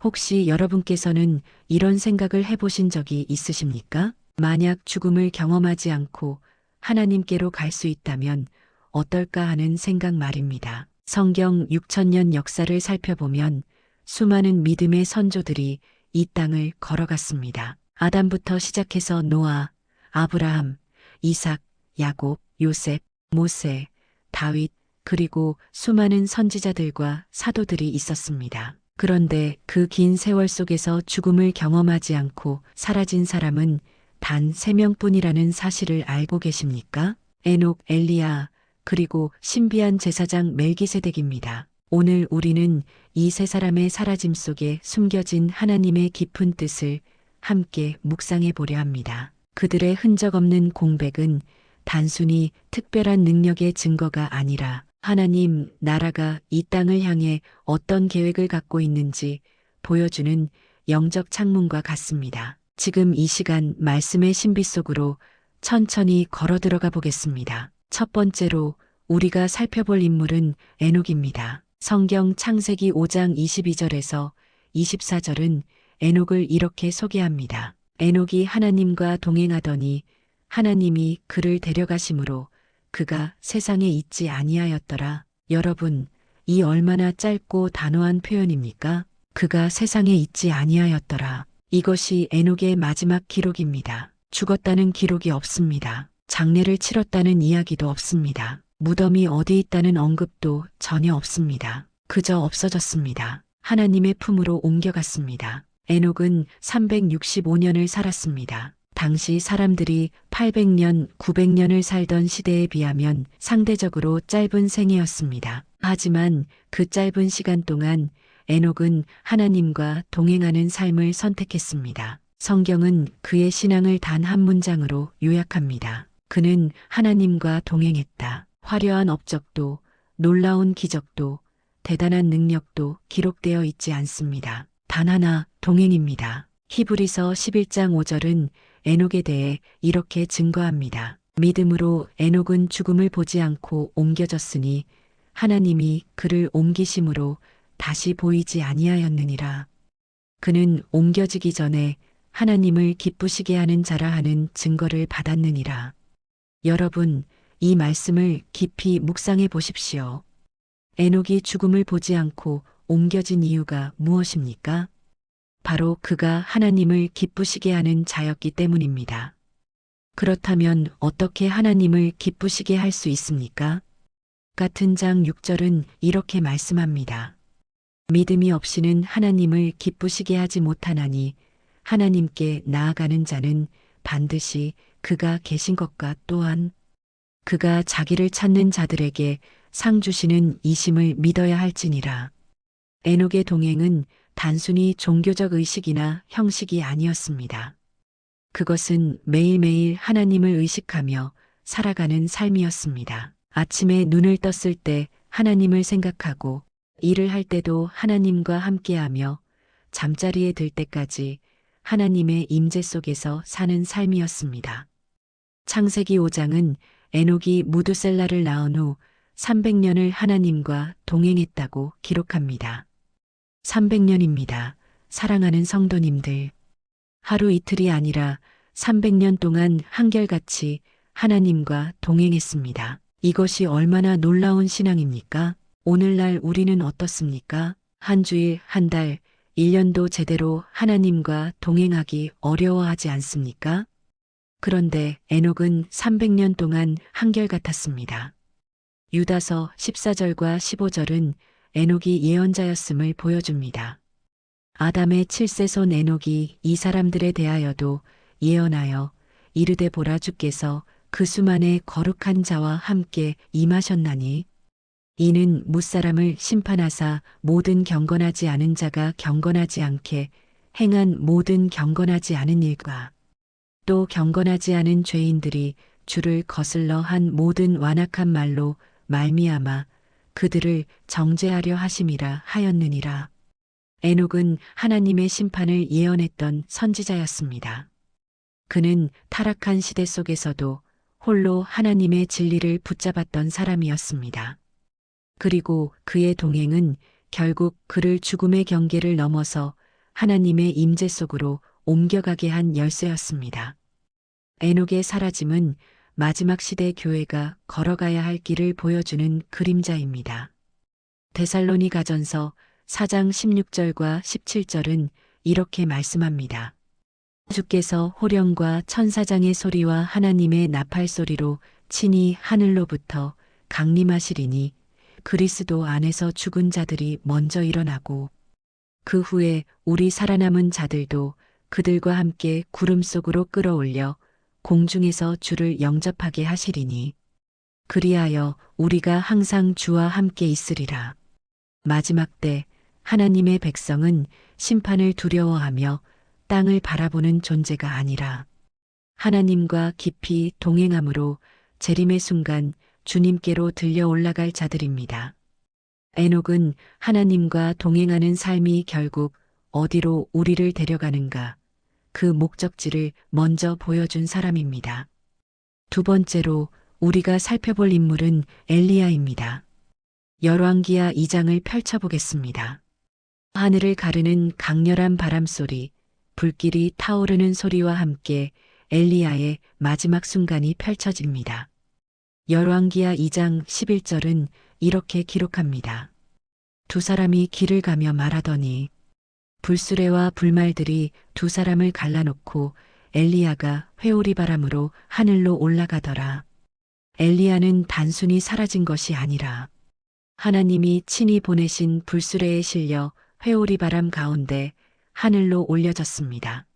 혹시 여러분께서는 이런 생각을 해보신 적이 있으십니까? 만약 죽음을 경험하지 않고 하나님께로 갈 수 있다면 어떨까 하는 생각 말입니다. 성경 6천년 역사를 살펴보면 수많은 믿음의 선조들이 이 땅을 걸어갔습니다. 아담부터 시작해서 노아, 아브라함, 이삭, 야곱, 요셉, 모세, 다윗, 그리고 수많은 선지자들과 사도들이 있었습니다. 그런데 그 긴 세월 속에서 죽음을 경험하지 않고 사라진 사람은 단 3명뿐이라는 사실을 알고 계십니까? 에녹, 엘리야, 그리고 신비한 제사장 멜기세덱입니다. 오늘 우리는 이 세 사람의 사라짐 속에 숨겨진 하나님의 깊은 뜻을 함께 묵상해 보려 합니다. 그들의 흔적 없는 공백은 단순히 특별한 능력의 증거가 아니라 하나님 나라가 이 땅을 향해 어떤 계획을 갖고 있는지 보여주는 영적 창문과 같습니다. 지금 이 시간 말씀의 신비 속으로 천천히 걸어 들어가 보겠습니다. 첫 번째로 우리가 살펴볼 인물은 에녹입니다. 성경 창세기 5장 22절에서 24절은 에녹을 이렇게 소개합니다. 에녹이 하나님과 동행하더니 하나님이 그를 데려가심으로 그가 세상에 있지 아니하였더라. 여러분, 이 얼마나 짧고 단호한 표현입니까? 그가 세상에 있지 아니하였더라. 이것이 에녹의 마지막 기록입니다. 죽었다는 기록이 없습니다. 장례를 치렀다는 이야기도 없습니다. 무덤이 어디 있다는 언급도 전혀 없습니다. 그저 없어졌습니다. 하나님의 품으로 옮겨갔습니다. 에녹은 365년을 살았습니다. 당시 사람들이 800년, 900년을 살던 시대에 비하면 상대적으로 짧은 생애였습니다. 하지만 그 짧은 시간 동안 에녹은 하나님과 동행하는 삶을 선택했습니다. 성경은 그의 신앙을 단 한 문장으로 요약합니다. 그는 하나님과 동행했다. 화려한 업적도, 놀라운 기적도, 대단한 능력도 기록되어 있지 않습니다. 단 하나, 동행입니다. 히브리서 11장 5절은 에녹에 대해 이렇게 증거합니다. 믿음으로 에녹은 죽음을 보지 않고 옮겨졌으니 하나님이 그를 옮기심으로 다시 보이지 아니하였느니라. 그는 옮겨지기 전에 하나님을 기쁘시게 하는 자라 하는 증거를 받았느니라. 여러분, 이 말씀을 깊이 묵상해 보십시오. 에녹이 죽음을 보지 않고 옮겨진 이유가 무엇입니까? 바로 그가 하나님을 기쁘시게 하는 자였기 때문입니다. 그렇다면 어떻게 하나님을 기쁘시게 할 수 있습니까? 같은 장 6절은 이렇게 말씀합니다. 믿음이 없이는 하나님을 기쁘시게 하지 못하나니 하나님께 나아가는 자는 반드시 그가 계신 것과 또한 그가 자기를 찾는 자들에게 상 주시는 이심을 믿어야 할지니라. 에녹의 동행은 단순히 종교적 의식이나 형식이 아니었습니다. 그것은 매일매일 하나님을 의식하며 살아가는 삶이었습니다. 아침에 눈을 떴을 때 하나님을 생각하고 일을 할 때도 하나님과 함께하며 잠자리에 들 때까지 하나님의 임재 속에서 사는 삶이었습니다. 창세기 5장은 에녹이 무두셀라를 낳은 후 300년을 하나님과 동행했다고 기록합니다. 300년입니다. 사랑하는 성도님들. 하루 이틀이 아니라 300년 동안 한결같이 하나님과 동행했습니다. 이것이 얼마나 놀라운 신앙입니까? 오늘날 우리는 어떻습니까? 한 주일, 한 달, 1년도 제대로 하나님과 동행하기 어려워하지 않습니까? 그런데 에녹은 300년 동안 한결같았습니다. 유다서 14절과 15절은 에녹이 예언자였음을 보여줍니다. 아담의 7세손 에녹이 이 사람들에 대하여도 예언하여 이르되 보라 주께서 그 수만의 거룩한 자와 함께 임하셨나니 이는 무사람을 심판하사 모든 경건하지 않은 자가 경건하지 않게 행한 모든 경건하지 않은 일과 또 경건하지 않은 죄인들이 주를 거슬러 한 모든 완악한 말로 말미암아 그들을 정죄하려 하심이라 하였느니라. 에녹은 하나님의 심판을 예언했던 선지자였습니다. 그는 타락한 시대 속에서도 홀로 하나님의 진리를 붙잡았던 사람이었습니다. 그리고 그의 동행은 결국 그를 죽음의 경계를 넘어서 하나님의 임재 속으로 옮겨가게 한 열쇠였습니다. 에녹의 사라짐은 마지막 시대 교회가 걸어가야 할 길을 보여주는 그림자입니다. 데살로니가전서 4장 16절과 17절은 이렇게 말씀합니다. 주께서 호령과 천사장의 소리와 하나님의 나팔 소리로 친히 하늘로부터 강림하시리니 그리스도 안에서 죽은 자들이 먼저 일어나고 그 후에 우리 살아남은 자들도 그들과 함께 구름 속으로 끌어올려 공중에서 주를 영접하게 하시리니 그리하여 우리가 항상 주와 함께 있으리라. 마지막 때 하나님의 백성은 심판을 두려워하며 땅을 바라보는 존재가 아니라 하나님과 깊이 동행함으로 재림의 순간 주님께로 들려 올라갈 자들입니다. 에녹은 하나님과 동행하는 삶이 결국 어디로 우리를 데려가는가 그 목적지를 먼저 보여준 사람입니다. 두 번째로 우리가 살펴볼 인물은 엘리야입니다. 열왕기하 2장을 펼쳐보겠습니다. 하늘을 가르는 강렬한 바람소리, 불길이 타오르는 소리와 함께 엘리야의 마지막 순간이 펼쳐집니다. 열왕기하 2장 11절은 이렇게 기록합니다. 두 사람이 길을 가며 말하더니 불수레와 불말들이 두 사람을 갈라놓고 엘리야가 회오리 바람으로 하늘로 올라가더라. 엘리야는 단순히 사라진 것이 아니라 하나님이 친히 보내신 불수레에 실려 회오리 바람 가운데 하늘로 올려졌습니다.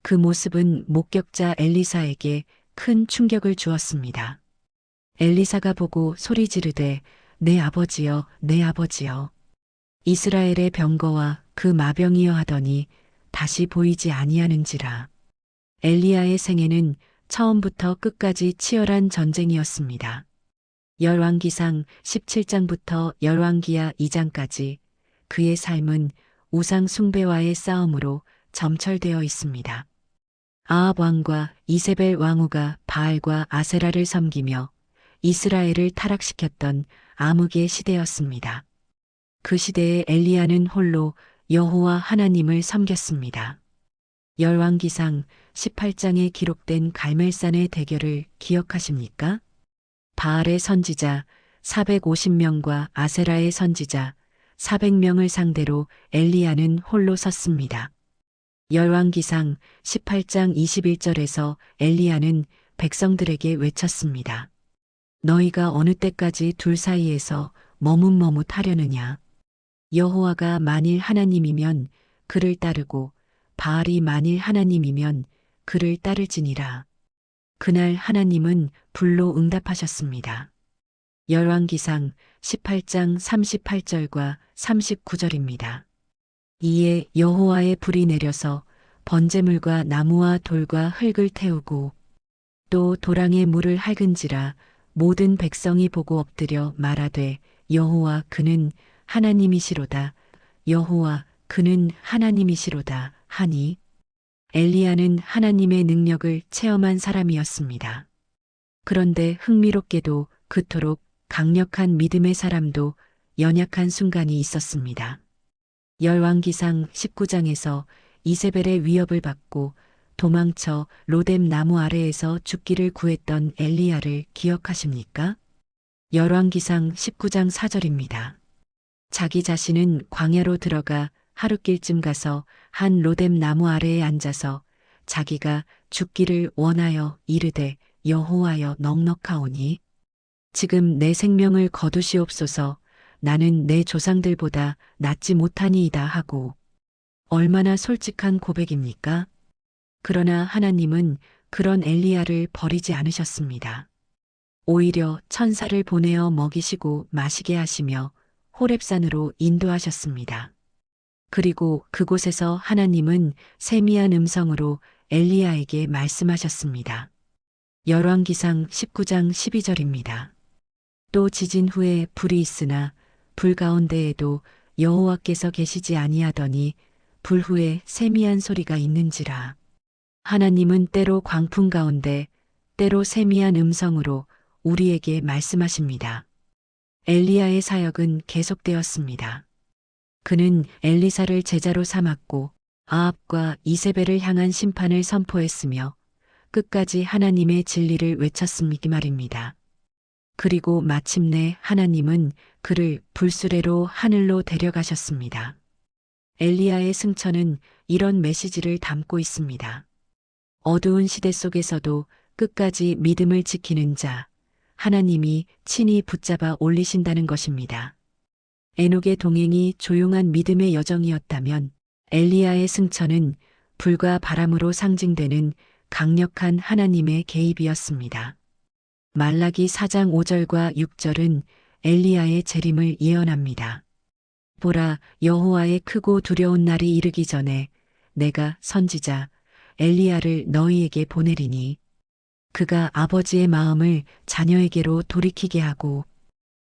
그 모습은 목격자 엘리사에게 큰 충격을 주었습니다. 엘리사가 보고 소리 지르되 내 아버지여 내 아버지여 이스라엘의 병거와 그 마병이여 하더니 다시 보이지 아니하는지라. 엘리야의 생애는 처음부터 끝까지 치열한 전쟁이었습니다. 열왕기상 17장부터 열왕기하 2장까지 그의 삶은 우상 숭배와의 싸움으로 점철되어 있습니다. 아합 왕과 이세벨 왕후가 바알과 아세라를 섬기며 이스라엘을 타락시켰던 암흑의 시대였습니다. 그 시대에 엘리야는 홀로 여호와 하나님을 섬겼습니다. 열왕기상 18장에 기록된 갈멜산의 대결을 기억하십니까? 바알의 선지자 450명과 아세라의 선지자 400명을 상대로 엘리야는 홀로 섰습니다. 열왕기상 18장 21절에서 엘리야는 백성들에게 외쳤습니다. 너희가 어느 때까지 둘 사이에서 머뭇머뭇하려느냐. 여호와가 만일 하나님이면 그를 따르고 바알이 만일 하나님이면 그를 따를지니라. 그날 하나님은 불로 응답하셨습니다. 열왕기상 18장 38절과 39절입니다. 이에 여호와의 불이 내려서 번제물과 나무와 돌과 흙을 태우고 또 도랑의 물을 핥은지라 모든 백성이 보고 엎드려 말하되 여호와 그는 하나님이시로다. 여호와 그는 하나님이시로다 하니 엘리야는 하나님의 능력을 체험한 사람이었습니다. 그런데 흥미롭게도 그토록 강력한 믿음의 사람도 연약한 순간이 있었습니다. 열왕기상 19장에서 이세벨의 위협을 받고 도망쳐 로뎀 나무 아래에서 죽기를 구했던 엘리야를 기억하십니까? 열왕기상 19장 4절입니다. 자기 자신은 광야로 들어가 하룻길쯤 가서 한 로뎀 나무 아래에 앉아서 자기가 죽기를 원하여 이르되 여호와여 넉넉하오니 지금 내 생명을 거두시옵소서. 나는 내 조상들보다 낫지 못하니이다 하고 얼마나 솔직한 고백입니까? 그러나 하나님은 그런 엘리야를 버리지 않으셨습니다. 오히려 천사를 보내어 먹이시고 마시게 하시며 호렙산으로 인도하셨습니다. 그리고 그곳에서 하나님은 세미한 음성으로 엘리야에게 말씀하셨습니다. 열왕기상 19장 12절입니다. 또 지진 후에 불이 있으나 불 가운데에도 여호와께서 계시지 아니하더니 불 후에 세미한 소리가 있는지라. 하나님은 때로 광풍 가운데 때로 세미한 음성으로 우리에게 말씀하십니다. 엘리야의 사역은 계속되었습니다. 그는 엘리사를 제자로 삼았고 아합과 이세벨을 향한 심판을 선포했으며 끝까지 하나님의 진리를 외쳤습니다 말입니다. 그리고 마침내 하나님은 그를 불수레로 하늘로 데려가셨습니다. 엘리야의 승천은 이런 메시지를 담고 있습니다. 어두운 시대 속에서도 끝까지 믿음을 지키는 자, 하나님이 친히 붙잡아 올리신다는 것입니다. 에녹의 동행이 조용한 믿음의 여정이었다면 엘리야의 승천은 불과 바람으로 상징되는 강력한 하나님의 개입이었습니다. 말라기 4장 5절과 6절은 엘리야의 재림을 예언합니다. 보라, 여호와의 크고 두려운 날이 이르기 전에 내가 선지자 엘리야를 너희에게 보내리니 그가 아버지의 마음을 자녀에게로 돌이키게 하고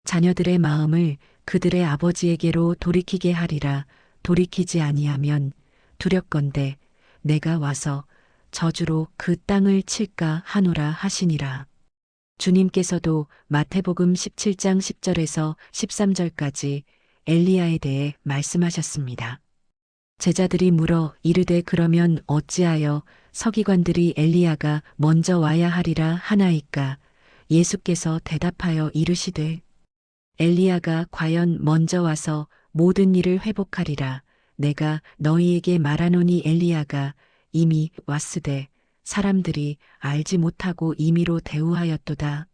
자녀들의 마음을 그들의 아버지에게로 돌이키게 하리라. 돌이키지 아니하면 두렵건대 내가 와서 저주로 그 땅을 칠까 하노라 하시니라. 주님께서도 마태복음 17장 10절에서 13절까지 엘리야에 대해 말씀하셨습니다. 제자들이 물어 이르되 그러면 어찌하여 서기관들이 엘리야가 먼저 와야 하리라 하나이까? 예수께서 대답하여 이르시되 엘리야가 과연 먼저 와서 모든 일을 회복하리라. 내가 너희에게 말하노니 엘리야가 이미 왔으되 사람들이 알지 못하고 임의로 대우하였도다.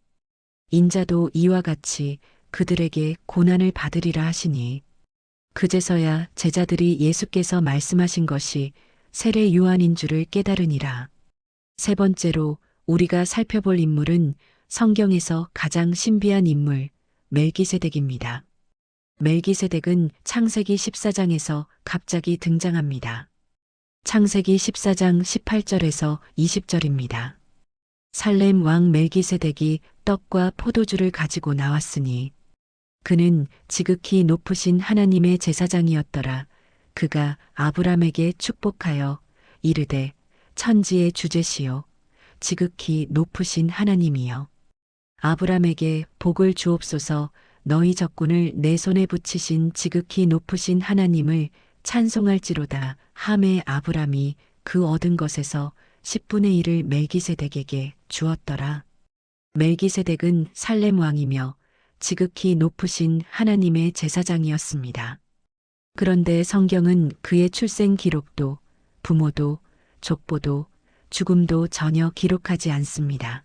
인자도 이와 같이 그들에게 고난을 받으리라 하시니 그제서야 제자들이 예수께서 말씀하신 것이 세례 요한인 줄을 깨달으니라. 세 번째로 우리가 살펴볼 인물은 성경에서 가장 신비한 인물 멜기세덱입니다. 멜기세덱은 창세기 14장에서 갑자기 등장합니다. 창세기 14장 18절에서 20절입니다. 살렘 왕 멜기세덱이 떡과 포도주를 가지고 나왔으니 그는 지극히 높으신 하나님의 제사장이었더라. 그가 아브람에게 축복하여 이르되 천지의 주제시요 지극히 높으신 하나님이여 아브람에게 복을 주옵소서. 너희 적군을 내 손에 붙이신 지극히 높으신 하나님을 찬송할지로다. 하매 아브람이 그 얻은 것에서 10분의 1을 멜기세덱에게 주었더라. 멜기세덱은 살렘 왕이며 지극히 높으신 하나님의 제사장이었습니다. 그런데 성경은 그의 출생 기록도 부모도 족보도 죽음도 전혀 기록하지 않습니다.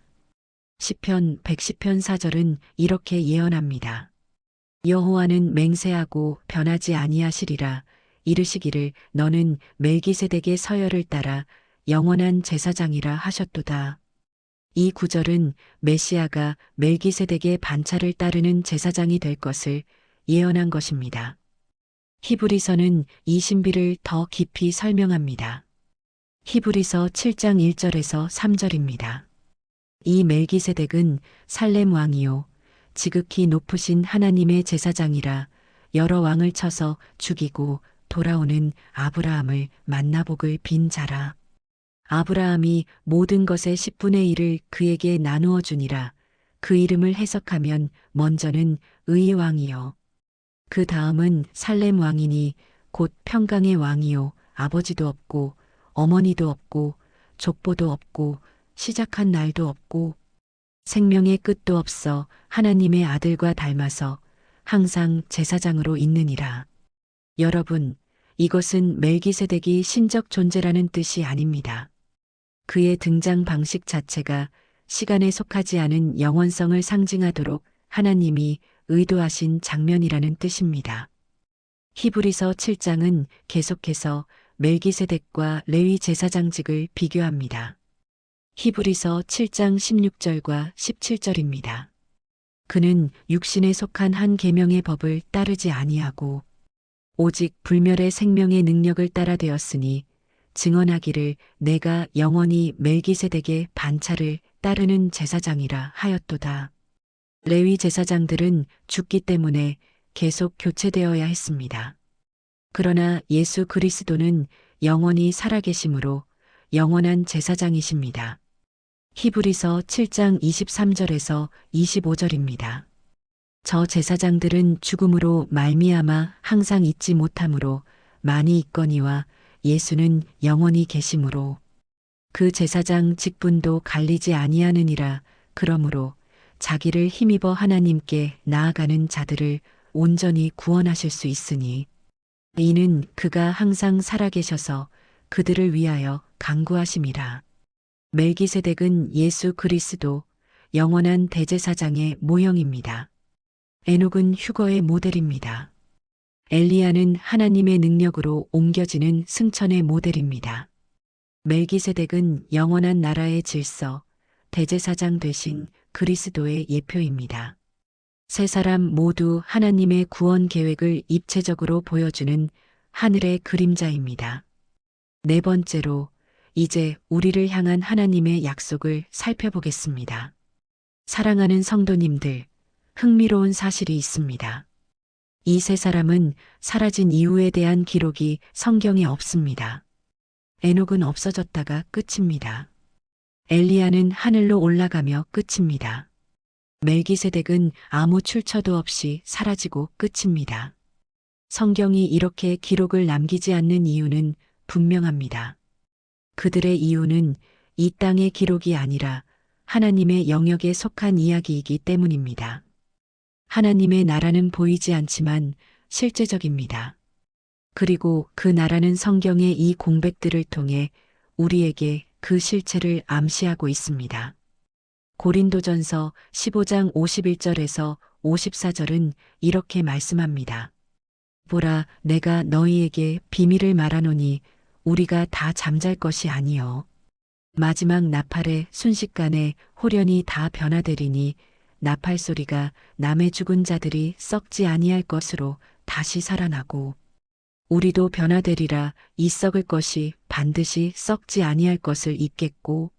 시편 110편 4절은 이렇게 예언합니다. 여호와는 맹세하고 변하지 아니하시리라. 이르시기를 너는 멜기세덱의 서열을 따라 영원한 제사장이라 하셨도다. 이 구절은 메시아가 멜기세덱의 반차를 따르는 제사장이 될 것을 예언한 것입니다. 히브리서는 이 신비를 더 깊이 설명합니다. 히브리서 7장 1절에서 3절입니다. 이 멜기세덱은 살렘 왕이요 지극히 높으신 하나님의 제사장이라 여러 왕을 쳐서 죽이고 돌아오는 아브라함을 만나복을 빈 자라. 아브라함이 모든 것의 10분의 1을 그에게 나누어 주니라. 그 이름을 해석하면 먼저는 의의 왕이요. 그 다음은 살렘 왕이니 곧 평강의 왕이요. 아버지도 없고 어머니도 없고 족보도 없고 시작한 날도 없고 생명의 끝도 없어 하나님의 아들과 닮아서 항상 제사장으로 있느니라. 여러분, 이것은 멜기세덱이 신적 존재라는 뜻이 아닙니다. 그의 등장 방식 자체가 시간에 속하지 않은 영원성을 상징하도록 하나님이 의도하신 장면이라는 뜻입니다. 히브리서 7장은 계속해서 멜기세덱과 레위 제사장직을 비교합니다. 히브리서 7장 16절과 17절입니다. 그는 육신에 속한 한 계명의 법을 따르지 아니하고 오직 불멸의 생명의 능력을 따라 되었으니 증언하기를 내가 영원히 멜기세덱의 반차를 따르는 제사장이라 하였도다. 레위 제사장들은 죽기 때문에 계속 교체되어야 했습니다. 그러나 예수 그리스도는 영원히 살아계심으로 영원한 제사장이십니다. 히브리서 7장 23절에서 25절입니다. 저 제사장들은 죽음으로 말미암아 항상 잊지 못함으로 많이 있거니와 예수는 영원히 계심으로 그 제사장 직분도 갈리지 아니하느니라. 그러므로 자기를 힘입어 하나님께 나아가는 자들을 온전히 구원하실 수 있으니 이는 그가 항상 살아계셔서 그들을 위하여 간구하심이라. 멜기세덱은 예수 그리스도 영원한 대제사장의 모형입니다. 에녹은 휴거의 모델입니다. 엘리야는 하나님의 능력으로 옮겨지는 승천의 모델입니다. 멜기세덱은 영원한 나라의 질서, 대제사장 되신 그리스도의 예표입니다. 세 사람 모두 하나님의 구원 계획을 입체적으로 보여주는 하늘의 그림자입니다. 네 번째로 이제 우리를 향한 하나님의 약속을 살펴보겠습니다. 사랑하는 성도님들, 흥미로운 사실이 있습니다. 이 세 사람은 사라진 이유에 대한 기록이 성경에 없습니다. 에녹은 없어졌다가 끝입니다. 엘리야는 하늘로 올라가며 끝입니다. 멜기세덱은 아무 출처도 없이 사라지고 끝입니다. 성경이 이렇게 기록을 남기지 않는 이유는 분명합니다. 그들의 이유는 이 땅의 기록이 아니라 하나님의 영역에 속한 이야기이기 때문입니다. 하나님의 나라는 보이지 않지만 실제적입니다. 그리고 그 나라는 성경의 이 공백들을 통해 우리에게 그 실체를 암시하고 있습니다. 고린도전서 15장 51절에서 54절은 이렇게 말씀합니다. 보라, 내가 너희에게 비밀을 말하노니 우리가 다 잠잘 것이 아니요 마지막 나팔의 순식간에 홀연히 다 변화되리니 나팔 소리가 남의 죽은 자들이 썩지 아니할 것으로 다시 살아나고 우리도 변화되리라. 이 썩을 것이 반드시 썩지 아니할 것을 입겠고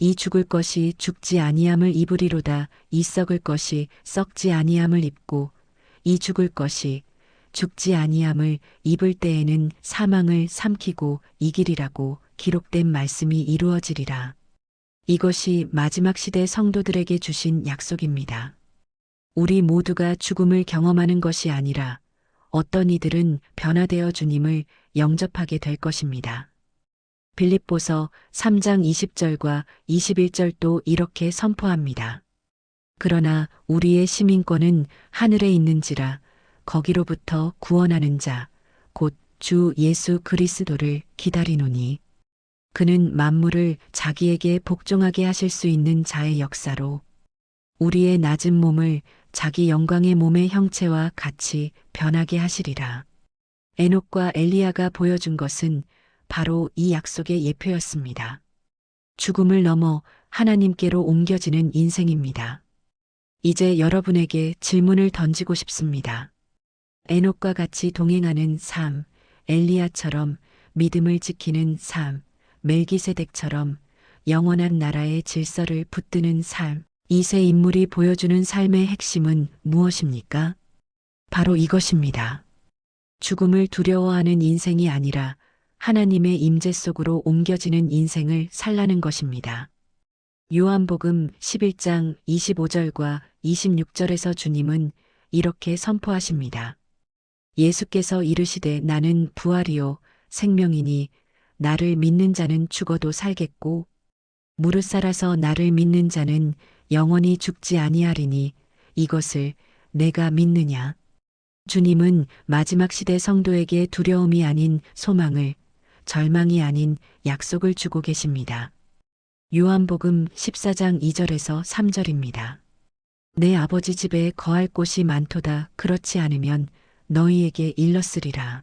이 죽을 것이 죽지 아니함을 입으리로다. 이 썩을 것이 썩지 아니함을 입고 이 죽을 것이 죽지 아니함을 입을 때에는 사망을 삼키고 이기리라고 기록된 말씀이 이루어지리라. 이것이 마지막 시대 성도들에게 주신 약속입니다. 우리 모두가 죽음을 경험하는 것이 아니라 어떤 이들은 변화되어 주님을 영접하게 될 것입니다. 빌립보서 3장 20절과 21절도 이렇게 선포합니다. 그러나 우리의 시민권은 하늘에 있는지라 거기로부터 구원하는 자, 곧 주 예수 그리스도를 기다리노니 그는 만물을 자기에게 복종하게 하실 수 있는 자의 역사로 우리의 낮은 몸을 자기 영광의 몸의 형체와 같이 변하게 하시리라. 에녹과 엘리야가 보여준 것은 바로 이 약속의 예표였습니다. 죽음을 넘어 하나님께로 옮겨지는 인생입니다. 이제 여러분에게 질문을 던지고 싶습니다. 에녹과 같이 동행하는 삶, 엘리야처럼 믿음을 지키는 삶, 멜기세덱처럼 영원한 나라의 질서를 붙드는 삶, 이 세 인물이 보여주는 삶의 핵심은 무엇입니까? 바로 이것입니다. 죽음을 두려워하는 인생이 아니라 하나님의 임재 속으로 옮겨지는 인생을 살라는 것입니다. 요한복음 11장 25절과 26절에서 주님은 이렇게 선포하십니다. 예수께서 이르시되 나는 부활이요 생명이니 나를 믿는 자는 죽어도 살겠고 무릇 살아서 나를 믿는 자는 영원히 죽지 아니하리니 이것을 내가 믿느냐. 주님은 마지막 시대 성도에게 두려움이 아닌 소망을, 절망이 아닌 약속을 주고 계십니다. 요한복음 14장 2절에서 3절입니다. 내 아버지 집에 거할 곳이 많도다. 그렇지 않으면 너희에게 일렀으리라.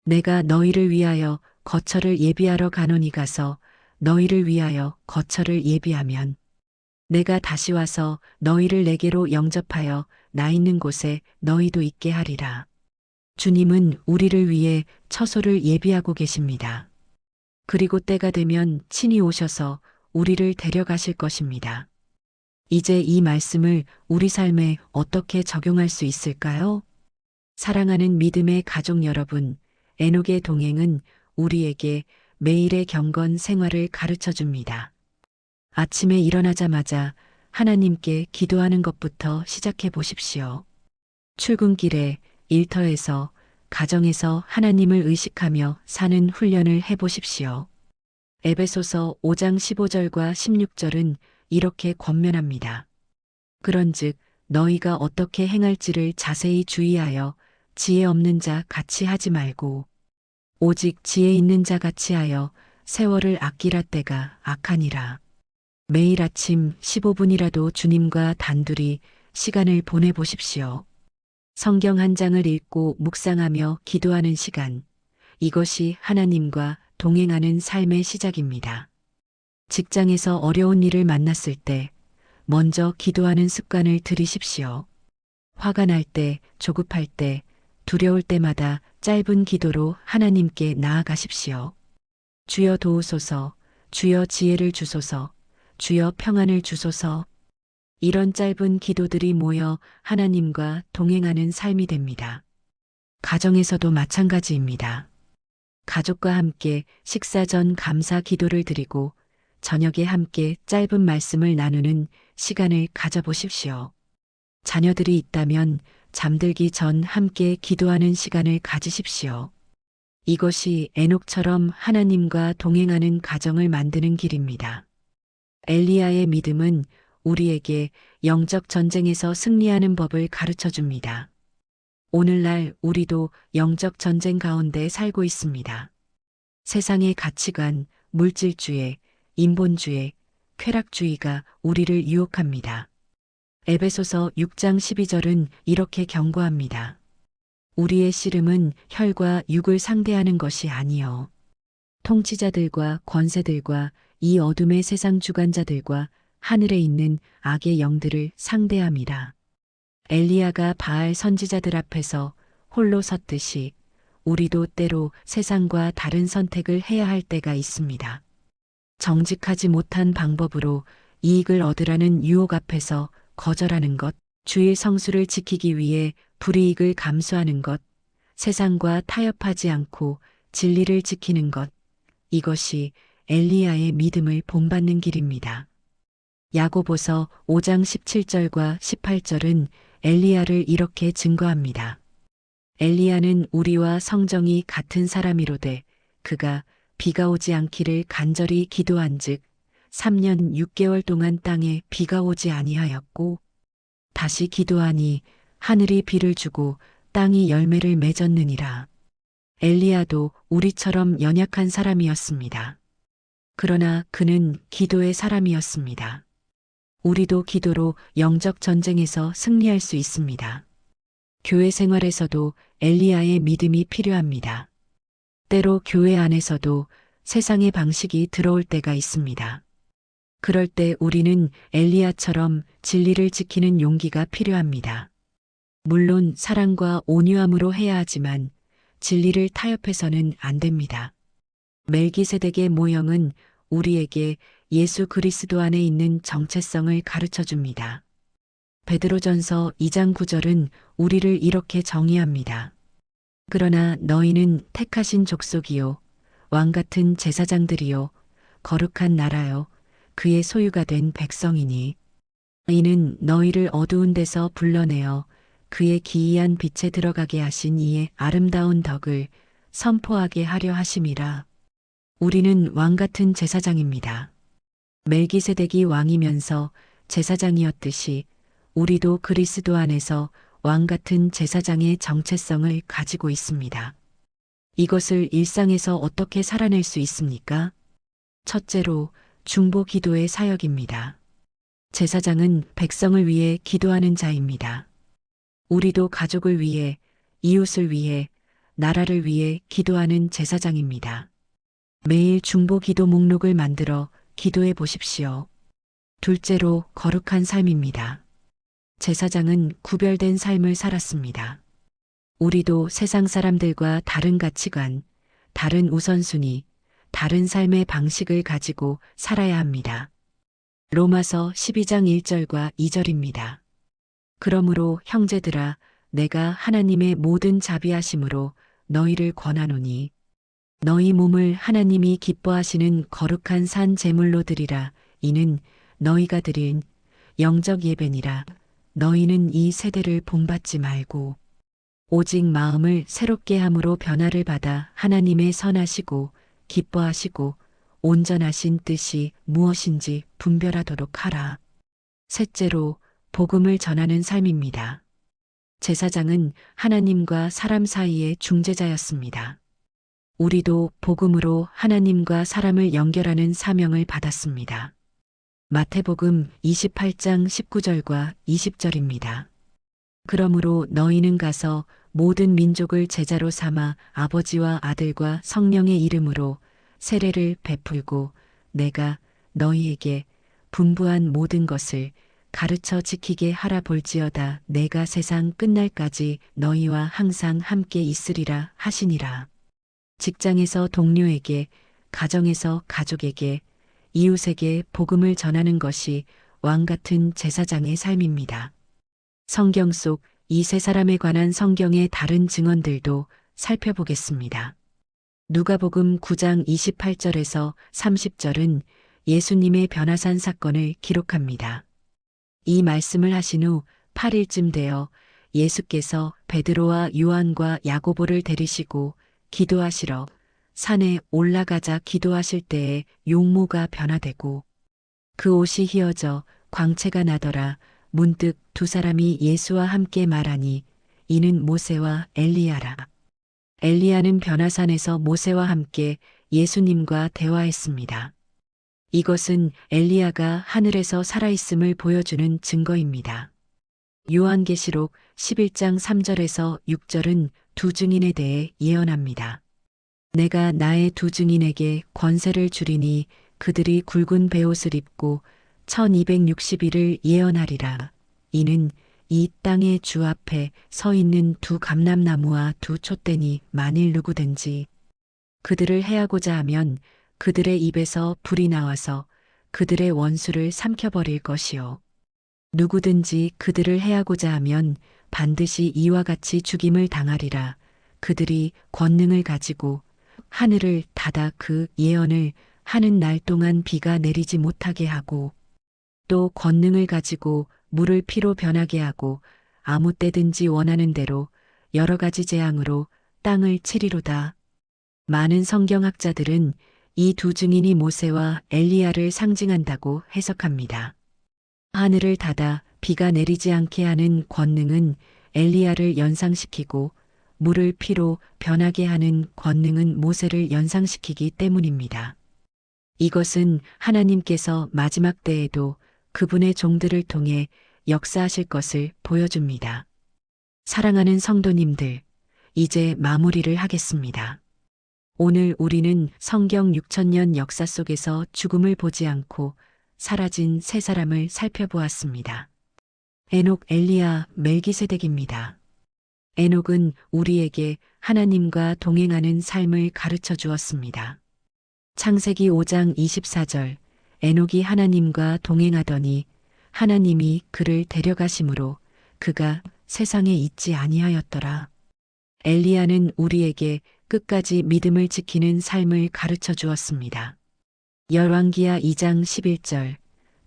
내가 너희를 위하여 거처를 예비하러 가노니 가서 너희를 위하여 거처를 예비하면 내가 다시 와서 너희를 내게로 영접하여 나 있는 곳에 너희도 있게 하리라. 주님은 우리를 위해 처소를 예비하고 계십니다. 그리고 때가 되면 친히 오셔서 우리를 데려가실 것입니다. 이제 이 말씀을 우리 삶에 어떻게 적용할 수 있을까요? 사랑하는 믿음의 가족 여러분, 에녹의 동행은 우리에게 매일의 경건 생활을 가르쳐 줍니다. 아침에 일어나자마자 하나님께 기도하는 것부터 시작해 보십시오. 출근길에, 일터에서, 가정에서 하나님을 의식하며 사는 훈련을 해보십시오. 에베소서 5장 15절과 16절은 이렇게 권면합니다. 그런즉 너희가 어떻게 행할지를 자세히 주의하여 지혜 없는 자 같이 하지 말고 오직 지혜 있는 자 같이 하여 세월을 아끼라 때가 악하니라. 매일 아침 15분이라도 주님과 단둘이 시간을 보내보십시오. 성경 한 장을 읽고 묵상하며 기도하는 시간. 이것이 하나님과 동행하는 삶의 시작입니다. 직장에서 어려운 일을 만났을 때 먼저 기도하는 습관을 들이십시오. 화가 날 때, 조급할 때, 두려울 때마다 짧은 기도로 하나님께 나아가십시오. 주여 도우소서, 주여 지혜를 주소서, 주여 평안을 주소서. 이런 짧은 기도들이 모여 하나님과 동행하는 삶이 됩니다. 가정에서도 마찬가지입니다. 가족과 함께 식사 전 감사 기도를 드리고 저녁에 함께 짧은 말씀을 나누는 시간을 가져보십시오. 자녀들이 있다면 잠들기 전 함께 기도하는 시간을 가지십시오. 이것이 에녹처럼 하나님과 동행하는 가정을 만드는 길입니다. 엘리야의 믿음은 우리에게 영적 전쟁에서 승리하는 법을 가르쳐 줍니다. 오늘날 우리도 영적 전쟁 가운데 살고 있습니다. 세상의 가치관, 물질주의, 인본주의, 쾌락주의가 우리를 유혹합니다. 에베소서 6장 12절은 이렇게 경고합니다. 우리의 씨름은 혈과 육을 상대하는 것이 아니요 통치자들과 권세들과 이 어둠의 세상 주관자들과 하늘에 있는 악의 영들을 상대함이라. 엘리야가 바알 선지자들 앞에서 홀로 섰듯이 우리도 때로 세상과 다른 선택을 해야 할 때가 있습니다. 정직하지 못한 방법으로 이익을 얻으라는 유혹 앞에서 거절하는 것, 주의 성수를 지키기 위해 불이익을 감수하는 것, 세상과 타협하지 않고 진리를 지키는 것, 이것이 엘리야의 믿음을 본받는 길입니다. 야고보서 5장 17절과 18절은 엘리야를 이렇게 증거합니다. 엘리야는 우리와 성정이 같은 사람이로되 그가 비가 오지 않기를 간절히 기도한즉 3년 6개월 동안 땅에 비가 오지 아니하였고 다시 기도하니 하늘이 비를 주고 땅이 열매를 맺었느니라. 엘리야도 우리처럼 연약한 사람이었습니다. 그러나 그는 기도의 사람이었습니다. 우리도 기도로 영적 전쟁에서 승리할 수 있습니다. 교회 생활에서도 엘리야의 믿음이 필요합니다. 때로 교회 안에서도 세상의 방식이 들어올 때가 있습니다. 그럴 때 우리는 엘리야처럼 진리를 지키는 용기가 필요합니다. 물론 사랑과 온유함으로 해야 하지만 진리를 타협해서는 안 됩니다. 멜기세덱의 모형은 우리에게 예수 그리스도 안에 있는 정체성을 가르쳐 줍니다. 베드로전서 2장 9절은 우리를 이렇게 정의합니다. 그러나 너희는 택하신 족속이요 왕 같은 제사장들이요 거룩한 나라요 그의 소유가 된 백성이니 이는 너희를 어두운 데서 불러내어 그의 기이한 빛에 들어가게 하신 이의 아름다운 덕을 선포하게 하려 하심이라. 우리는 왕 같은 제사장입니다. 멜기세덱이 왕이면서 제사장이었듯이 우리도 그리스도 안에서 왕 같은 제사장의 정체성을 가지고 있습니다. 이것을 일상에서 어떻게 살아낼 수 있습니까? 첫째로 중보 기도의 사역입니다. 제사장은 백성을 위해 기도하는 자입니다. 우리도 가족을 위해, 이웃을 위해, 나라를 위해 기도하는 제사장입니다. 매일 중보 기도 목록을 만들어 기도해 보십시오. 둘째로 거룩한 삶입니다. 제사장은 구별된 삶을 살았습니다. 우리도 세상 사람들과 다른 가치관, 다른 우선순위, 다른 삶의 방식을 가지고 살아야 합니다. 로마서 12장 1절과 2절입니다. 그러므로 형제들아 내가 하나님의 모든 자비하심으로 너희를 권하노니 너희 몸을 하나님이 기뻐하시는 거룩한 산 제물로 드리라. 이는 너희가 드린 영적 예배니라. 너희는 이 세대를 본받지 말고 오직 마음을 새롭게 함으로 변화를 받아 하나님의 선하시고 기뻐하시고 온전하신 뜻이 무엇인지 분별하도록 하라. 셋째로 복음을 전하는 삶입니다. 제사장은 하나님과 사람 사이의 중재자였습니다. 우리도 복음으로 하나님과 사람을 연결하는 사명을 받았습니다. 마태복음 28장 19절과 20절입니다. 그러므로 너희는 가서 모든 민족을 제자로 삼아 아버지와 아들과 성령의 이름으로 세례를 베풀고 내가 너희에게 분부한 모든 것을 가르쳐 지키게 하라 볼지어다 내가 세상 끝날까지 너희와 항상 함께 있으리라 하시니라. 직장에서 동료에게, 가정에서 가족에게, 이웃에게 복음을 전하는 것이 왕 같은 제사장의 삶입니다. 성경 속 이 세 사람에 관한 성경의 다른 증언들도 살펴보겠습니다. 누가복음 9장 28절에서 30절은 예수님의 변화산 사건을 기록합니다. 이 말씀을 하신 후 8일쯤 되어 예수께서 베드로와 요한과 야고보를 데리시고 기도하시러 산에 올라가자 기도하실 때에 용모가 변화되고 그 옷이 휘어져 광채가 나더라. 문득 두 사람이 예수와 함께 말하니 이는 모세와 엘리야라. 엘리야는 변화산에서 모세와 함께 예수님과 대화했습니다. 이것은 엘리야가 하늘에서 살아있음을 보여주는 증거입니다. 요한계시록 11장 3절에서 6절은 두 증인에 대해 예언합니다. 내가 나의 두 증인에게 권세를 주리니 그들이 굵은 베옷을 입고 1260일을 예언하리라. 이는 이 땅의 주 앞에 서 있는 두 감람나무와 두 촛대니 만일 누구든지 그들을 해하고자 하면 그들의 입에서 불이 나와서 그들의 원수를 삼켜버릴 것이요. 누구든지 그들을 해하고자 하면 반드시 이와 같이 죽임을 당하리라. 그들이 권능을 가지고 하늘을 닫아 그 예언을 하는 날 동안 비가 내리지 못하게 하고 또 권능을 가지고 물을 피로 변하게 하고 아무 때든지 원하는 대로 여러 가지 재앙으로 땅을 치리로다. 많은 성경학자들은 이 두 증인이 모세와 엘리야를 상징한다고 해석합니다. 하늘을 닫아 비가 내리지 않게 하는 권능은 엘리야를 연상시키고 물을 피로 변하게 하는 권능은 모세를 연상시키기 때문입니다. 이것은 하나님께서 마지막 때에도 그분의 종들을 통해 역사하실 것을 보여줍니다. 사랑하는 성도님들, 이제 마무리를 하겠습니다. 오늘 우리는 성경 6000년 역사 속에서 죽음을 보지 않고 사라진 세 사람을 살펴보았습니다. 에녹, 엘리야, 멜기세덱입니다. 에녹은 우리에게 하나님과 동행하는 삶을 가르쳐 주었습니다. 창세기 5장 24절, 에녹이 하나님과 동행하더니 하나님이 그를 데려가심으로 그가 세상에 있지 아니하였더라. 엘리야는 우리에게 끝까지 믿음을 지키는 삶을 가르쳐 주었습니다. 열왕기하 2장 11절,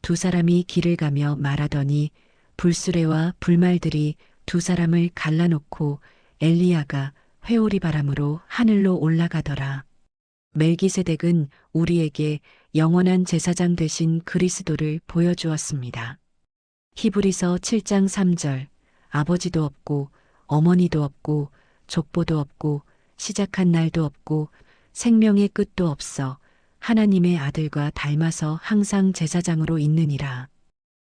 두 사람이 길을 가며 말하더니 불수레와 불말들이 두 사람을 갈라놓고 엘리야가 회오리 바람으로 하늘로 올라가더라. 멜기세덱은 우리에게 영원한 제사장 되신 그리스도를 보여주었습니다. 히브리서 7장 3절, 아버지도 없고 어머니도 없고 족보도 없고 시작한 날도 없고 생명의 끝도 없어 하나님의 아들과 닮아서 항상 제사장으로 있느니라.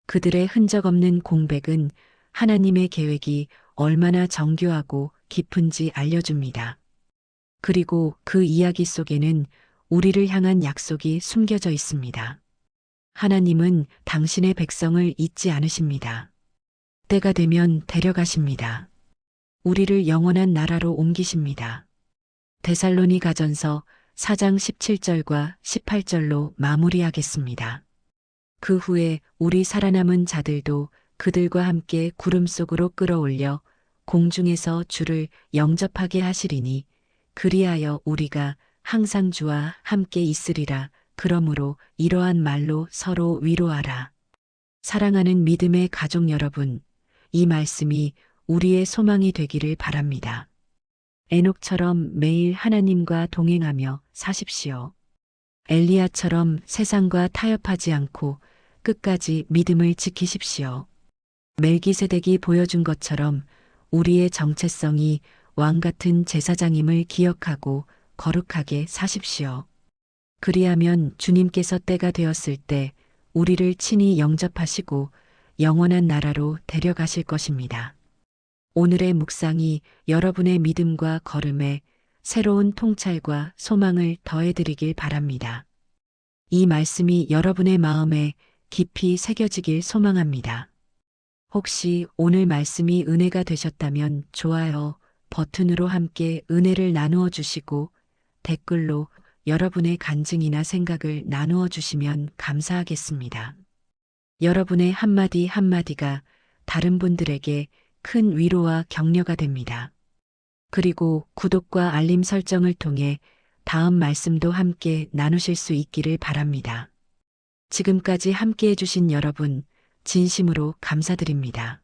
그들의 흔적 없는 공백은 하나님의 계획이 얼마나 정교하고 깊은지 알려줍니다. 그리고 그 이야기 속에는 우리를 향한 약속이 숨겨져 있습니다. 하나님은 당신의 백성을 잊지 않으십니다. 때가 되면 데려가십니다. 우리를 영원한 나라로 옮기십니다. 데살로니가전서 4장 17절과 18절로 마무리하겠습니다. 그 후에 우리 살아남은 자들도 그들과 함께 구름 속으로 끌어올려 공중에서 주를 영접하게 하시리니 그리하여 우리가 항상 주와 함께 있으리라. 그러므로 이러한 말로 서로 위로하라. 사랑하는 믿음의 가족 여러분, 이 말씀이 우리의 소망이 되기를 바랍니다. 에녹처럼 매일 하나님과 동행하며 사십시오. 엘리야처럼 세상과 타협하지 않고 끝까지 믿음을 지키십시오. 멜기세덱이 보여준 것처럼 우리의 정체성이 왕 같은 제사장임을 기억하고 거룩하게 사십시오. 그리하면 주님께서 때가 되었을 때 우리를 친히 영접하시고 영원한 나라로 데려가실 것입니다. 오늘의 묵상이 여러분의 믿음과 걸음에 새로운 통찰과 소망을 더해드리길 바랍니다. 이 말씀이 여러분의 마음에 깊이 새겨지길 소망합니다. 혹시 오늘 말씀이 은혜가 되셨다면 좋아요 버튼으로 함께 은혜를 나누어 주시고 댓글로 여러분의 간증이나 생각을 나누어 주시면 감사하겠습니다. 여러분의 한마디 한마디가 다른 분들에게 큰 위로와 격려가 됩니다. 그리고 구독과 알림 설정을 통해 다음 말씀도 함께 나누실 수 있기를 바랍니다. 지금까지 함께 해주신 여러분, 진심으로 감사드립니다.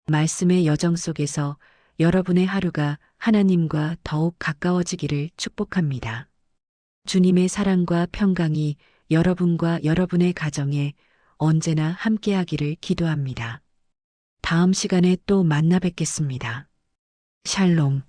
말씀의 여정 속에서 여러분의 하루가 하나님과 더욱 가까워지기를 축복합니다. 주님의 사랑과 평강이 여러분과 여러분의 가정에 언제나 함께하기를 기도합니다. 다음 시간에 또 만나 뵙겠습니다. 샬롬.